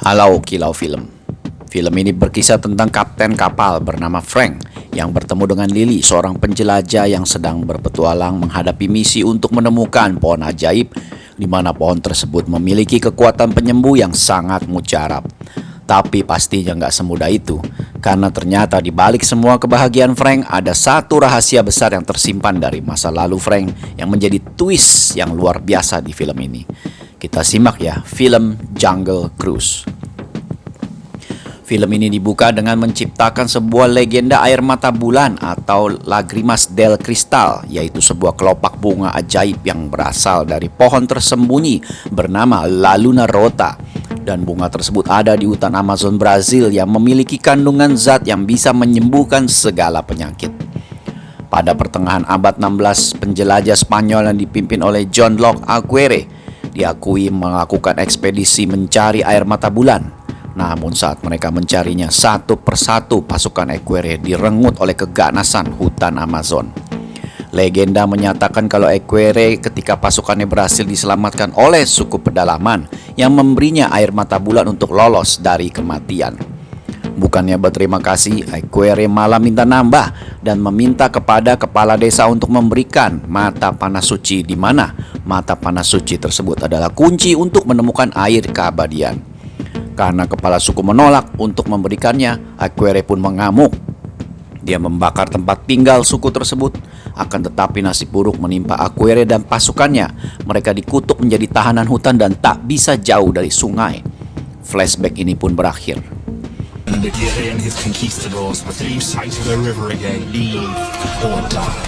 Halau Kilau Film. Film ini berkisah tentang kapten kapal bernama Frank yang bertemu dengan Lily, seorang penjelajah yang sedang berpetualang menghadapi misi untuk menemukan pohon ajaib di mana pohon tersebut memiliki kekuatan penyembuh yang sangat mujarab. Tapi pastinya nggak semudah itu, karena ternyata di balik semua kebahagiaan Frank ada satu rahasia besar yang tersimpan dari masa lalu Frank yang menjadi twist yang luar biasa di film ini. Kita simak ya, film Jungle Cruise. Film ini dibuka dengan menciptakan sebuah legenda air mata bulan atau Lagrimas del Cristal, yaitu sebuah kelopak bunga ajaib yang berasal dari pohon tersembunyi bernama La Luna Rota. Dan bunga tersebut ada di hutan Amazon Brazil yang memiliki kandungan zat yang bisa menyembuhkan segala penyakit. Pada pertengahan abad 16, penjelajah Spanyol yang dipimpin oleh John Locke Aguirre diakui melakukan ekspedisi mencari air mata bulan. Namun saat mereka mencarinya, satu persatu pasukan Aguirre direngut oleh keganasan hutan Amazon. Legenda menyatakan kalau Aguirre ketika pasukannya berhasil diselamatkan oleh suku pedalaman yang memberinya air mata bulan untuk lolos dari kematian. Bukannya berterima kasih, Aguirre malah minta nambah dan meminta kepada kepala desa untuk memberikan mata panas suci, di mana mata panas suci tersebut adalah kunci untuk menemukan air keabadian. Karena kepala suku menolak untuk memberikannya, Aguirre pun mengamuk. Dia membakar tempat tinggal suku tersebut. Akan tetapi nasib buruk menimpa Aguirre dan pasukannya. Mereka dikutuk menjadi tahanan hutan dan tak bisa jauh dari sungai. Flashback ini pun berakhir. Aguirre and his conquistadors must lose sight of the river again, leave or die.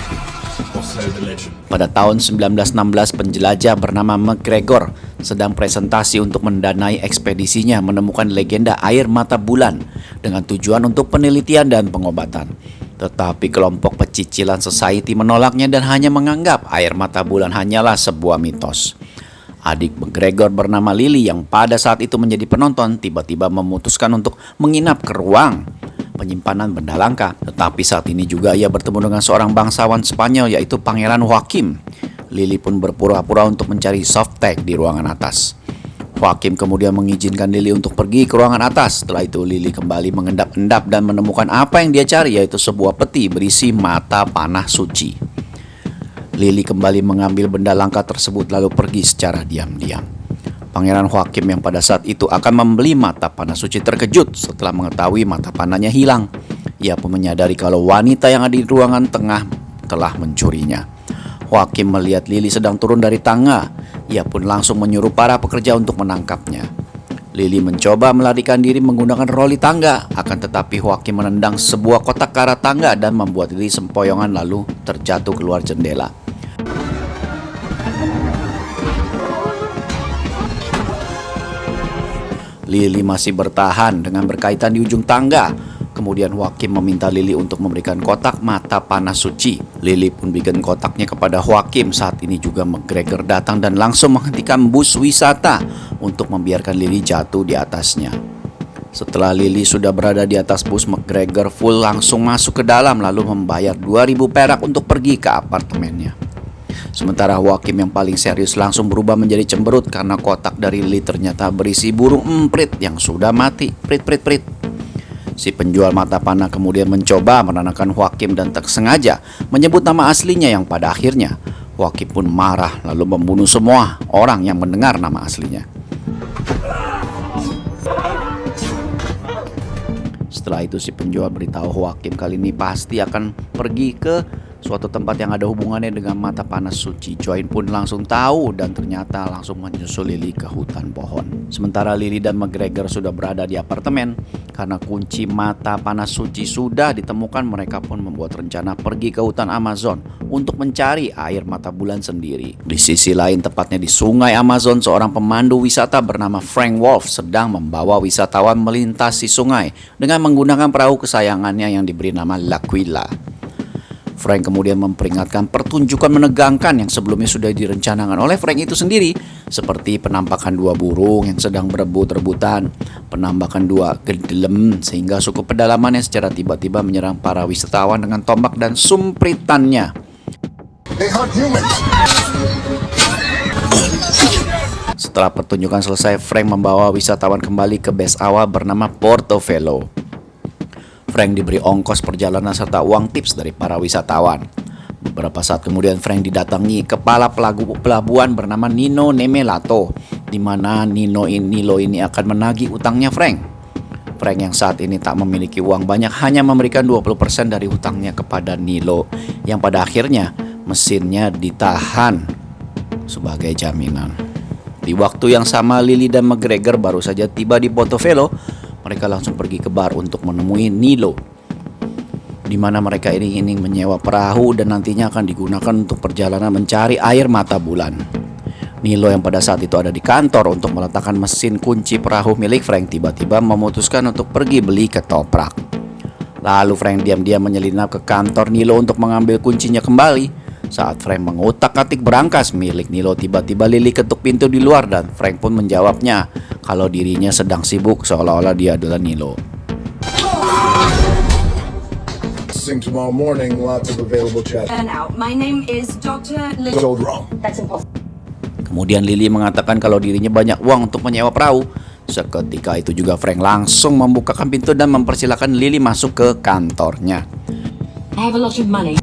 Or so the legend. Pada tahun 1916, penjelajah bernama McGregor sedang presentasi untuk mendanai ekspedisinya menemukan legenda air mata bulan dengan tujuan untuk penelitian dan pengobatan. Tetapi kelompok pecicilan society menolaknya dan hanya menganggap air mata bulan hanyalah sebuah mitos. Adik McGregor bernama Lily yang pada saat itu menjadi penonton tiba-tiba memutuskan untuk menginap ke ruang penyimpanan benda langka. Tetapi saat ini juga ia bertemu dengan seorang bangsawan Spanyol yaitu Pangeran Joaquim. Lily pun berpura-pura untuk mencari softtek di ruangan atas. Joaquim kemudian mengizinkan Lily untuk pergi ke ruangan atas. Setelah itu Lily kembali mengendap-endap dan menemukan apa yang dia cari, yaitu sebuah peti berisi mata panah suci. Lily kembali mengambil benda langka tersebut lalu pergi secara diam-diam. Pangeran Joaquim yang pada saat itu akan membeli mata panah suci terkejut setelah mengetahui mata panahnya hilang. Ia pun menyadari kalau wanita yang ada di ruangan tengah telah mencurinya. Joaquim melihat Lily sedang turun dari tangga. Ia pun langsung menyuruh para pekerja untuk menangkapnya. Lily mencoba melarikan diri menggunakan roli tangga, akan tetapi Joaquim menendang sebuah kotak ke arah tangga dan membuat Lily sempoyongan lalu terjatuh keluar jendela. Lily masih bertahan dengan berkaitan di ujung tangga. Kemudian Joaquim meminta Lily untuk memberikan kotak mata panah suci. Lily pun berikan kotaknya kepada Joaquim. Saat ini juga McGregor datang dan langsung menghentikan bus wisata untuk membiarkan Lily jatuh di atasnya. Setelah Lily sudah berada di atas bus, McGregor full langsung masuk ke dalam lalu membayar 2.000 perak untuk pergi ke apartemennya. Sementara Joaquim yang paling serius langsung berubah menjadi cemberut karena kotak dari Lily ternyata berisi burung emprit yang sudah mati. Prit prit prit. Si penjual mata panah kemudian mencoba menenangkan Joaquim dan tak sengaja menyebut nama aslinya yang pada akhirnya Joaquim pun marah lalu membunuh semua orang yang mendengar nama aslinya. Setelah itu si penjual beritahu Joaquim kali ini pasti akan pergi ke suatu tempat yang ada hubungannya dengan mata panas suci. Join pun langsung tahu dan ternyata langsung menyusul Lily ke hutan pohon. Sementara Lily dan McGregor sudah berada di apartemen. Karena kunci mata panas suci sudah ditemukan, mereka pun membuat rencana pergi ke hutan Amazon untuk mencari air mata bulan sendiri. Di sisi lain, tepatnya di sungai Amazon, seorang pemandu wisata bernama Frank Wolf sedang membawa wisatawan melintasi sungai dengan menggunakan perahu kesayangannya yang diberi nama L'Aquila. Frank kemudian memperingatkan pertunjukan menegangkan yang sebelumnya sudah direncanakan oleh Frank itu sendiri, seperti penampakan dua burung yang sedang berebut-rebutan, penampakan dua gedelem, sehingga suku pedalaman yang secara tiba-tiba menyerang para wisatawan dengan tombak dan sumpritannya. Setelah pertunjukan selesai, Frank membawa wisatawan kembali ke base awal bernama Portofelo. Frank diberi ongkos perjalanan serta uang tips dari para wisatawan. Beberapa saat kemudian Frank didatangi kepala pelabuhan bernama Nino Nemelato, di mana Nilo ini akan menagih utangnya Frank. Frank yang saat ini tak memiliki uang banyak hanya memberikan 20% dari hutangnya kepada Nilo, yang pada akhirnya mesinnya ditahan sebagai jaminan. Di waktu yang sama, Lily dan McGregor baru saja tiba di Portofelo. Mereka langsung pergi ke bar untuk menemui Nilo, di mana mereka ingin menyewa perahu dan nantinya akan digunakan untuk perjalanan mencari air mata bulan. Nilo yang pada saat itu ada di kantor untuk meletakkan mesin kunci perahu milik Frank tiba-tiba memutuskan untuk pergi beli ketoprak. Lalu Frank diam-diam menyelinap ke kantor Nilo untuk mengambil kuncinya kembali. Saat Frank mengutak-atik berangkas milik Nilo, tiba-tiba Lily ketuk pintu di luar dan Frank pun menjawabnya kalau dirinya sedang sibuk seolah-olah dia adalah Nilo. Tomorrow morning, lots of available chat. And out. My name is Dr. Gold wrong. That's impossible. Kemudian Lily mengatakan kalau dirinya banyak uang untuk menyewa perahu. Seketika itu juga Frank langsung membukakan pintu dan mempersilahkan Lily masuk ke kantornya. I have a lot of money.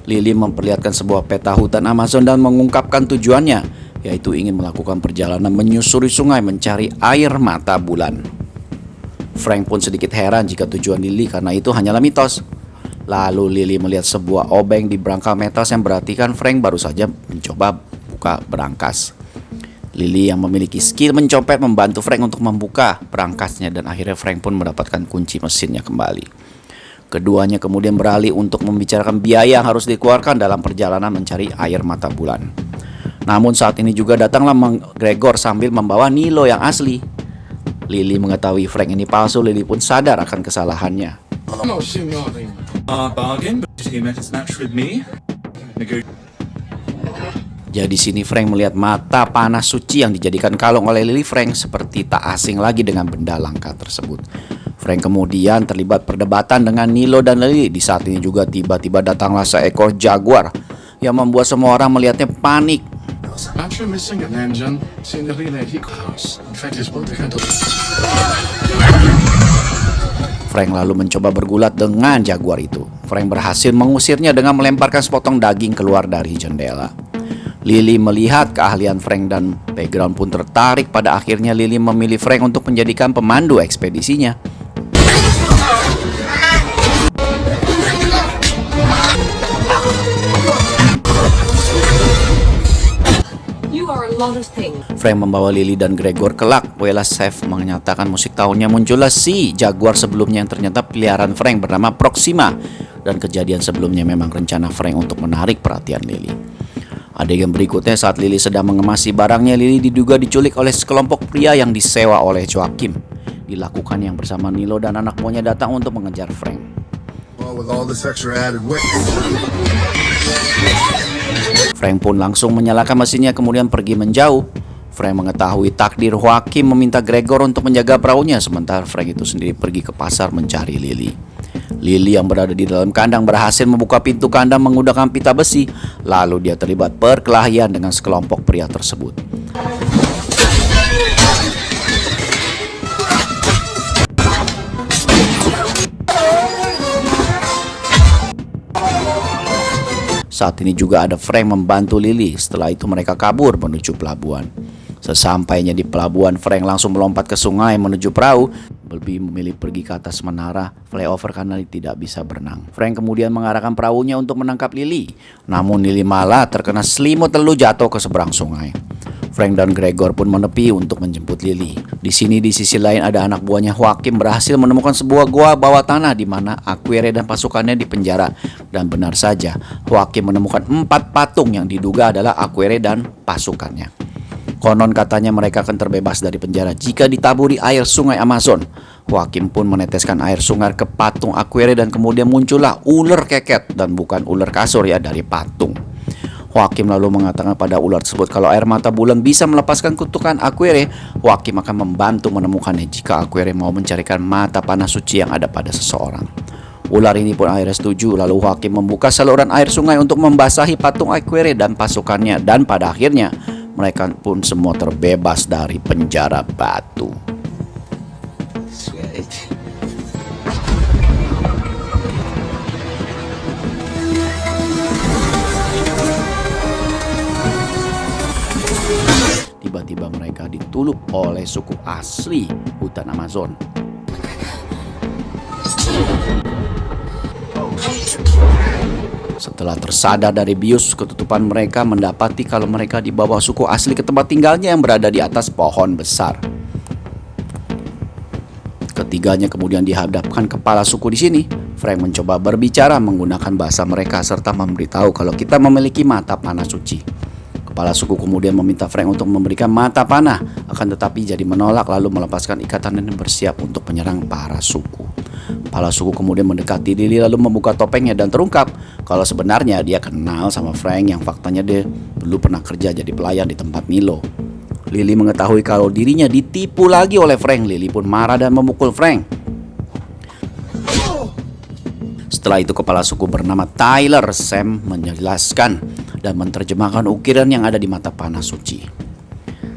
Lily memperlihatkan sebuah peta hutan Amazon dan mengungkapkan tujuannya, yaitu ingin melakukan perjalanan menyusuri sungai mencari air mata bulan. Frank pun sedikit heran jika tujuan Lily karena itu hanyalah mitos. Lalu Lily melihat sebuah obeng di berangkas metal yang berartikan Frank baru saja mencoba buka berangkas. Lily yang memiliki skill mencopet membantu Frank untuk membuka berangkasnya dan akhirnya Frank pun mendapatkan kunci mesinnya kembali. Keduanya kemudian beralih untuk membicarakan biaya yang harus dikeluarkan dalam perjalanan mencari air mata bulan. Namun saat ini juga datanglah McGregor sambil membawa Nilo yang asli. Lily mengetahui Frank ini palsu. Lily pun sadar akan kesalahannya. Bargain, but he met his match with me. Jadi sini Frank melihat mata panas suci yang dijadikan kalung oleh Lily. Frank seperti tak asing lagi dengan benda langka tersebut. Frank kemudian terlibat perdebatan dengan Nilo dan Lily. Di saat ini juga tiba-tiba datanglah seekor jaguar yang membuat semua orang melihatnya panik. Actually missing an engine. Seen the relay he house. In fact, he's one to Frank lalu mencoba bergulat dengan jaguar itu. Frank berhasil mengusirnya dengan melemparkan sepotong daging keluar dari jendela. Lily melihat keahlian Frank dan background pun tertarik. Pada akhirnya Lily memilih Frank untuk menjadikan pemandu ekspedisinya. You are a lot of things. Frank membawa Lily dan Gregor kelak. Wella Chef menyatakan musik tahunnya muncullah si jaguar sebelumnya yang ternyata peliharaan Frank bernama Proxima. Dan kejadian sebelumnya memang rencana Frank untuk menarik perhatian Lily. Adegan berikutnya saat Lily sedang mengemasi barangnya, Lily diduga diculik oleh sekelompok pria yang disewa oleh Joachim. Dilakukan yang bersama Nilo dan anak buahnya datang untuk mengejar Frank. Well, with all this extra added weight. Frank pun langsung menyalakan mesinnya kemudian pergi menjauh. Frank mengetahui takdir Joachim meminta Gregor untuk menjaga perahunya, sementara Frank itu sendiri pergi ke pasar mencari Lily. Lily yang berada di dalam kandang berhasil membuka pintu kandang menggunakan pita besi. Lalu dia terlibat perkelahian dengan sekelompok pria tersebut. Saat ini juga ada Frank membantu Lily. Setelah itu mereka kabur menuju pelabuhan. Sesampainya di pelabuhan, Frank langsung melompat ke sungai menuju perahu. Lebih memilih pergi ke atas menara flyover karena tidak bisa berenang. Frank kemudian mengarahkan perahunya untuk menangkap Lily. Namun Lily malah terkena selimut lalu jatuh ke seberang sungai. Frank dan Gregor pun menepi untuk menjemput Lily. Di sini di sisi lain ada anak buahnya Joachim berhasil menemukan sebuah gua bawah tanah di mana Aquere dan pasukannya dipenjara. Dan benar saja, Joachim menemukan 4 patung yang diduga adalah Aquere dan pasukannya. Konon katanya mereka akan terbebas dari penjara jika ditaburi air sungai Amazon. Joachim pun meneteskan air sungai ke patung Aquere dan kemudian muncullah ular keket dan bukan ular kasur ya dari patung. Joachim lalu mengatakan pada ular tersebut kalau air mata bulan bisa melepaskan kutukan Aquere, Joachim akan membantu menemukannya jika Aquere mau mencarikan mata panah suci yang ada pada seseorang. Ular ini pun akhirnya setuju, lalu hakim membuka saluran air sungai untuk membasahi patung Aquere dan pasukannya, dan pada akhirnya mereka pun semua terbebas dari penjara batu. Sweet. Tiba-tiba mereka ditulup oleh suku asli hutan Amazon. Setelah tersadar dari bius ketutupan, mereka mendapati kalau mereka dibawa suku asli ke tempat tinggalnya yang berada di atas pohon besar. Ketiganya kemudian dihadapkan kepala suku di sini. Frank mencoba berbicara menggunakan bahasa mereka serta memberitahu kalau kita memiliki mata panah suci. Kepala suku kemudian meminta Frank untuk memberikan mata panah, akan tetapi jadi menolak lalu melepaskan ikatan dan bersiap untuk menyerang para suku. Kepala suku kemudian mendekati Lily lalu membuka topengnya dan terungkap kalau sebenarnya dia kenal sama Frank yang faktanya dia dulu pernah kerja jadi pelayan di tempat Milo. Lily mengetahui kalau dirinya ditipu lagi oleh Frank. Lily pun marah dan memukul Frank. Setelah itu kepala suku bernama Tyler Sam menjelaskan dan menerjemahkan ukiran yang ada di mata panah suci.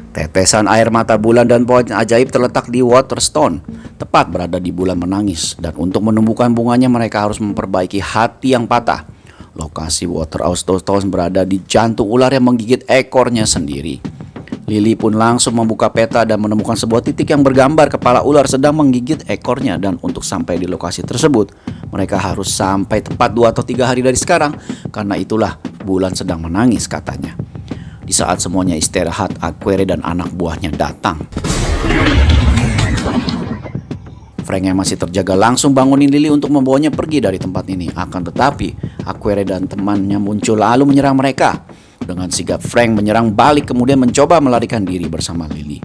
Tetesan air mata bulan dan pohon ajaib terletak di Waterstone, tepat berada di bulan menangis, dan untuk menumbuhkan bunganya mereka harus memperbaiki hati yang patah. Lokasi Waterstone berada di jantung ular yang menggigit ekornya sendiri. Lily pun langsung membuka peta dan menemukan sebuah titik yang bergambar kepala ular sedang menggigit ekornya, dan untuk sampai di lokasi tersebut mereka harus sampai tepat 2 atau 3 hari dari sekarang. Karena itulah bulan sedang menangis katanya. Di saat semuanya istirahat, Aquere dan anak buahnya datang. Frank yang masih terjaga langsung bangunin Lily untuk membawanya pergi dari tempat ini. Akan tetapi Aquere dan temannya muncul lalu menyerang mereka. Dengan sigap Frank menyerang balik kemudian mencoba melarikan diri bersama Lily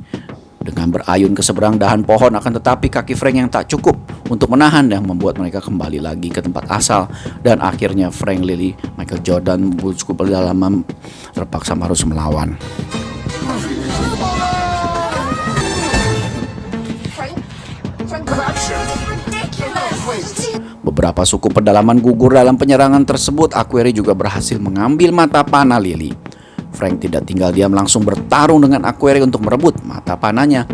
dengan berayun ke seberang dahan pohon, akan tetapi kaki Frank yang tak cukup untuk menahan yang membuat mereka kembali lagi ke tempat asal, dan akhirnya Frank, Lily, Michael Jordan, suku pedalaman terpaksa harus melawan. Beberapa suku pedalaman gugur dalam penyerangan tersebut. Aquere juga berhasil mengambil mata panah Lily. Frank tidak tinggal diam, langsung bertarung dengan Aquere untuk merebut mata panahnya.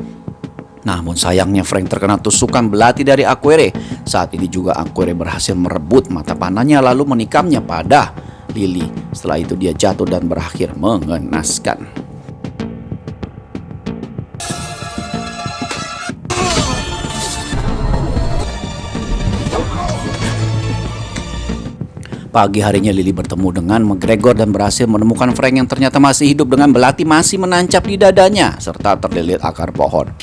Namun sayangnya Frank terkena tusukan belati dari Aquere. Saat ini juga Aquere berhasil merebut mata panahnya lalu menikamnya pada Lily. Setelah itu dia jatuh dan berakhir mengenaskan. Pagi harinya Lily bertemu dengan McGregor dan berhasil menemukan Frank yang ternyata masih hidup dengan belati masih menancap di dadanya serta terlilit akar pohon.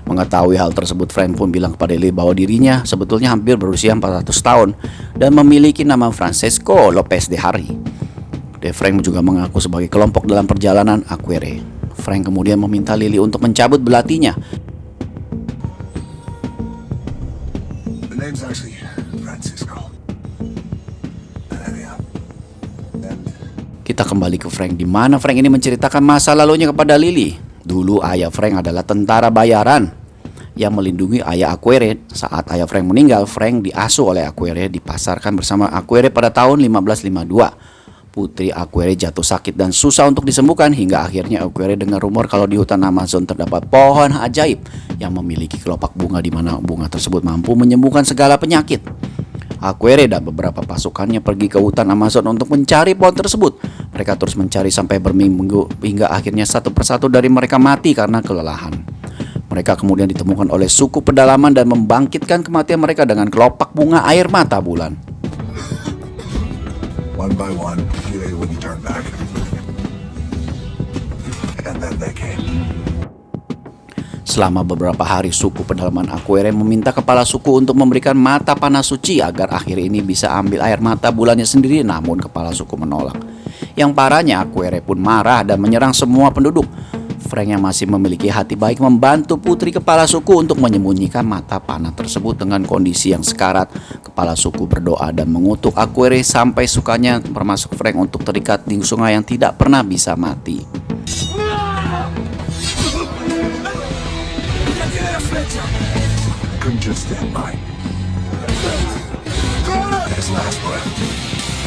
Mengetahui hal tersebut, Frank pun bilang kepada Lily bahwa dirinya sebetulnya hampir berusia 400 tahun dan memiliki nama Francesco Lopez de Hari. Frank juga mengaku sebagai kelompok dalam perjalanan Aquere. Frank kemudian meminta Lily untuk mencabut belatinya. Name's actually Francisco. Kita kembali ke Frank, di mana Frank ini menceritakan masa lalunya kepada Lily. Dulu ayah Frank adalah tentara bayaran yang melindungi ayah Aquere. Saat ayah Frank meninggal, Frank diasuh oleh Aquere, dipasarkan bersama Aquere pada tahun 1552. Putri Aquere jatuh sakit dan susah untuk disembuhkan hingga akhirnya Aquere dengar rumor kalau di hutan Amazon terdapat pohon ajaib yang memiliki kelopak bunga di mana bunga tersebut mampu menyembuhkan segala penyakit. Aquere dan beberapa pasukannya pergi ke hutan Amazon untuk mencari pohon tersebut. Mereka terus mencari sampai berminggu hingga akhirnya satu persatu dari mereka mati karena kelelahan. Mereka kemudian ditemukan oleh suku pedalaman dan membangkitkan kematian mereka dengan kelopak bunga air mata bulan. One by one, they wouldn't turn back. And then they came. Selama beberapa hari, suku pedalaman Aquere meminta kepala suku untuk memberikan mata panah suci agar akhir ini bisa ambil air mata bulannya sendiri, namun kepala suku menolak. Yang parahnya, Aquere pun marah dan menyerang semua penduduk. Frank yang masih memiliki hati baik membantu putri kepala suku untuk menyembunyikan mata panah tersebut. Dengan kondisi yang sekarat, kepala suku berdoa dan mengutuk Aquere sampai sukanya, termasuk Frank, untuk terikat di sungai yang tidak pernah bisa mati. couldn't just stand by. His last breath.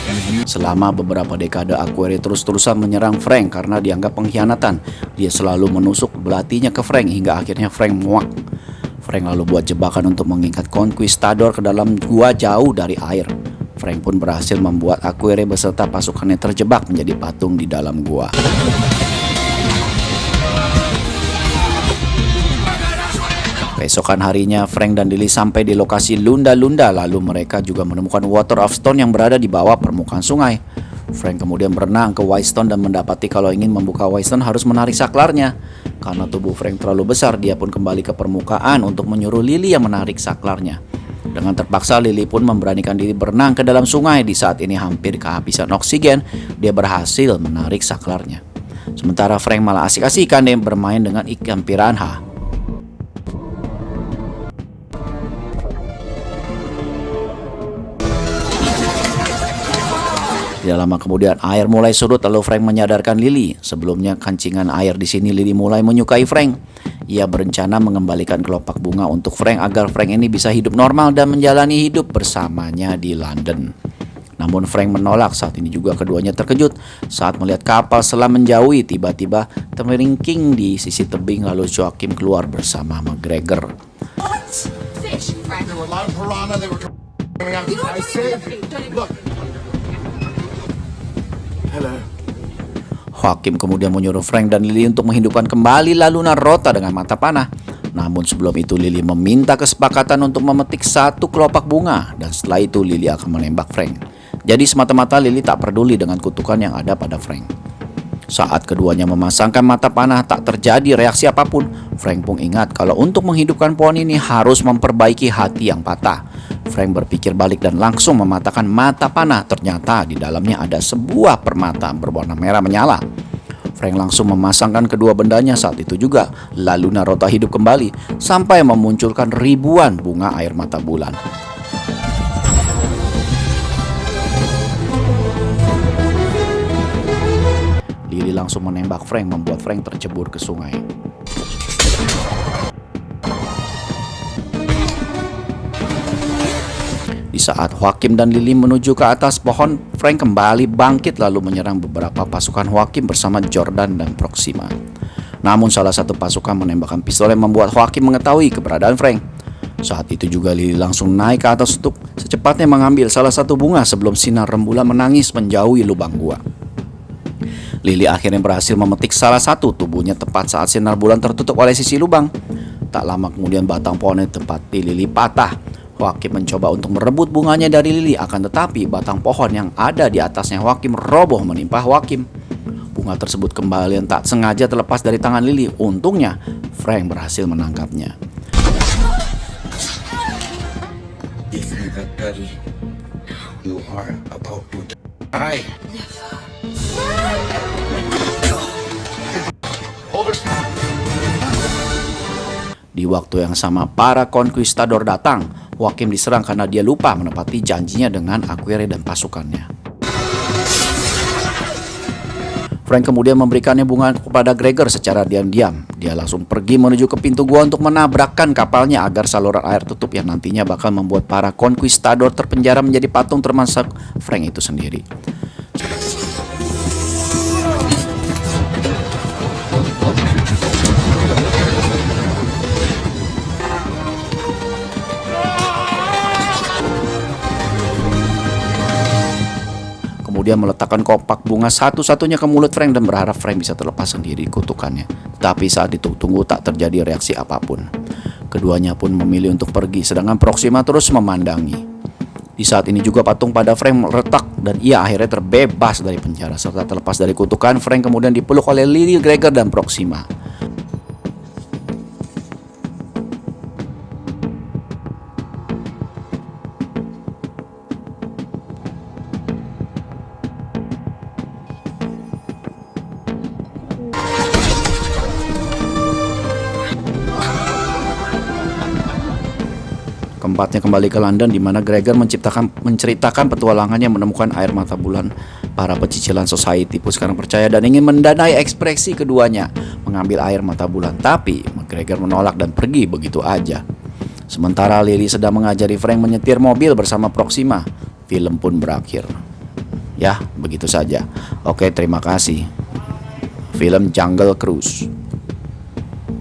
And if you Selama beberapa dekade, Aquere terus-terusan menyerang Frank karena dianggap pengkhianatan. Dia selalu menusuk belatinya ke Frank hingga akhirnya Frank muak. Frank lalu buat jebakan untuk mengikat Conquistador ke dalam gua jauh dari air. Frank pun berhasil membuat Aquere beserta pasukannya terjebak menjadi patung di dalam gua. Keesokan harinya, Frank dan Lily sampai di lokasi Lunda-Lunda, lalu mereka juga menemukan Water of Stone yang berada di bawah permukaan sungai. Frank kemudian berenang ke Whitestone dan mendapati kalau ingin membuka Whitestone harus menarik saklarnya. Karena tubuh Frank terlalu besar, dia pun kembali ke permukaan untuk menyuruh Lily yang menarik saklarnya. Dengan terpaksa, Lily pun memberanikan diri berenang ke dalam sungai. Di saat ini hampir kehabisan oksigen, dia berhasil menarik saklarnya. Sementara Frank malah asik-asikan dia bermain dengan ikan piranha. Tidak lama kemudian air mulai surut lalu Frank menyadarkan Lily. Sebelumnya kancingan air di sini Lily mulai menyukai Frank. Ia berencana mengembalikan kelopak bunga untuk Frank agar Frank ini bisa hidup normal dan menjalani hidup bersamanya di London. Namun Frank menolak. Saat ini juga keduanya terkejut saat melihat kapal selam menjauhi tiba-tiba termeringking di sisi tebing lalu Joachim keluar bersama McGregor. Fish, Frank. There were a lot of piranha. They were coming out. You know what? I said, look. Hello. Joachim kemudian menyuruh Frank dan Lily untuk menghidupkan kembali La Luna Rota dengan mata panah. Namun sebelum itu Lily meminta kesepakatan untuk memetik satu kelopak bunga dan setelah itu Lily akan menembak Frank. Jadi semata-mata Lily tak peduli dengan kutukan yang ada pada Frank. Saat keduanya memasangkan mata panah tak terjadi reaksi apapun. Frank pun ingat kalau untuk menghidupkan pohon ini harus memperbaiki hati yang patah. Frank berpikir balik dan langsung mematahkan mata panah. Ternyata di dalamnya ada sebuah permata berwarna merah menyala. Frank langsung memasangkan kedua bendanya. Saat itu juga La Luna Rota hidup kembali sampai memunculkan ribuan bunga air mata bulan. Lily langsung menembak Frank membuat Frank tercebur ke sungai. Di saat Joachim dan Lily menuju ke atas pohon, Frank kembali bangkit lalu menyerang beberapa pasukan Joachim bersama Jordan dan Proxima. Namun salah satu pasukan menembakkan pistol yang membuat Joachim mengetahui keberadaan Frank. Saat itu juga Lily langsung naik ke atas untuk secepatnya mengambil salah satu bunga sebelum sinar rembulan menangis menjauhi lubang gua. Lily akhirnya berhasil memetik salah satu tubuhnya tepat saat sinar bulan tertutup oleh sisi lubang. Tak lama kemudian batang pohon yang tepat di Lily patah. Joachim mencoba untuk merebut bunganya dari Lily, akan tetapi batang pohon yang ada di atasnya Joachim roboh menimpa Joachim. Bunga tersebut kembali tak sengaja terlepas dari tangan Lily. Untungnya Frank berhasil menangkapnya. if you're that ready, you are about to die. Di waktu yang sama, para Conquistador datang. Joachim diserang karena dia lupa menepati janjinya dengan Aquere dan pasukannya. Frank kemudian memberikannya bunga kepada Gregor secara diam-diam. Dia langsung pergi menuju ke pintu gua untuk menabrakkan kapalnya agar saluran air tutup yang nantinya bakal membuat para Conquistador terpenjara menjadi patung termasuk Frank itu sendiri. Kemudian meletakkan kopak bunga satu-satunya ke mulut Frank dan berharap Frank bisa terlepas sendiri kutukannya. Tapi saat ditunggu tak terjadi reaksi apapun. Keduanya pun memilih untuk pergi, sedangkan Proxima terus memandangi. Di saat ini juga patung pada Frank retak dan ia akhirnya terbebas dari penjara. Serta terlepas dari kutukan, Frank kemudian dipeluk oleh Lily, Gregor, dan Proxima. Keempatnya kembali ke London di mana Gregor menceritakan petualangannya menemukan air mata bulan. Para pecicilan society pun sekarang percaya dan ingin mendanai ekspresi keduanya mengambil air mata bulan. Tapi McGregor menolak dan pergi begitu aja. Sementara Lily sedang mengajari Frank menyetir mobil bersama Proxima, film pun berakhir. Ya, begitu saja. Oke, terima kasih. Film Jungle Cruise.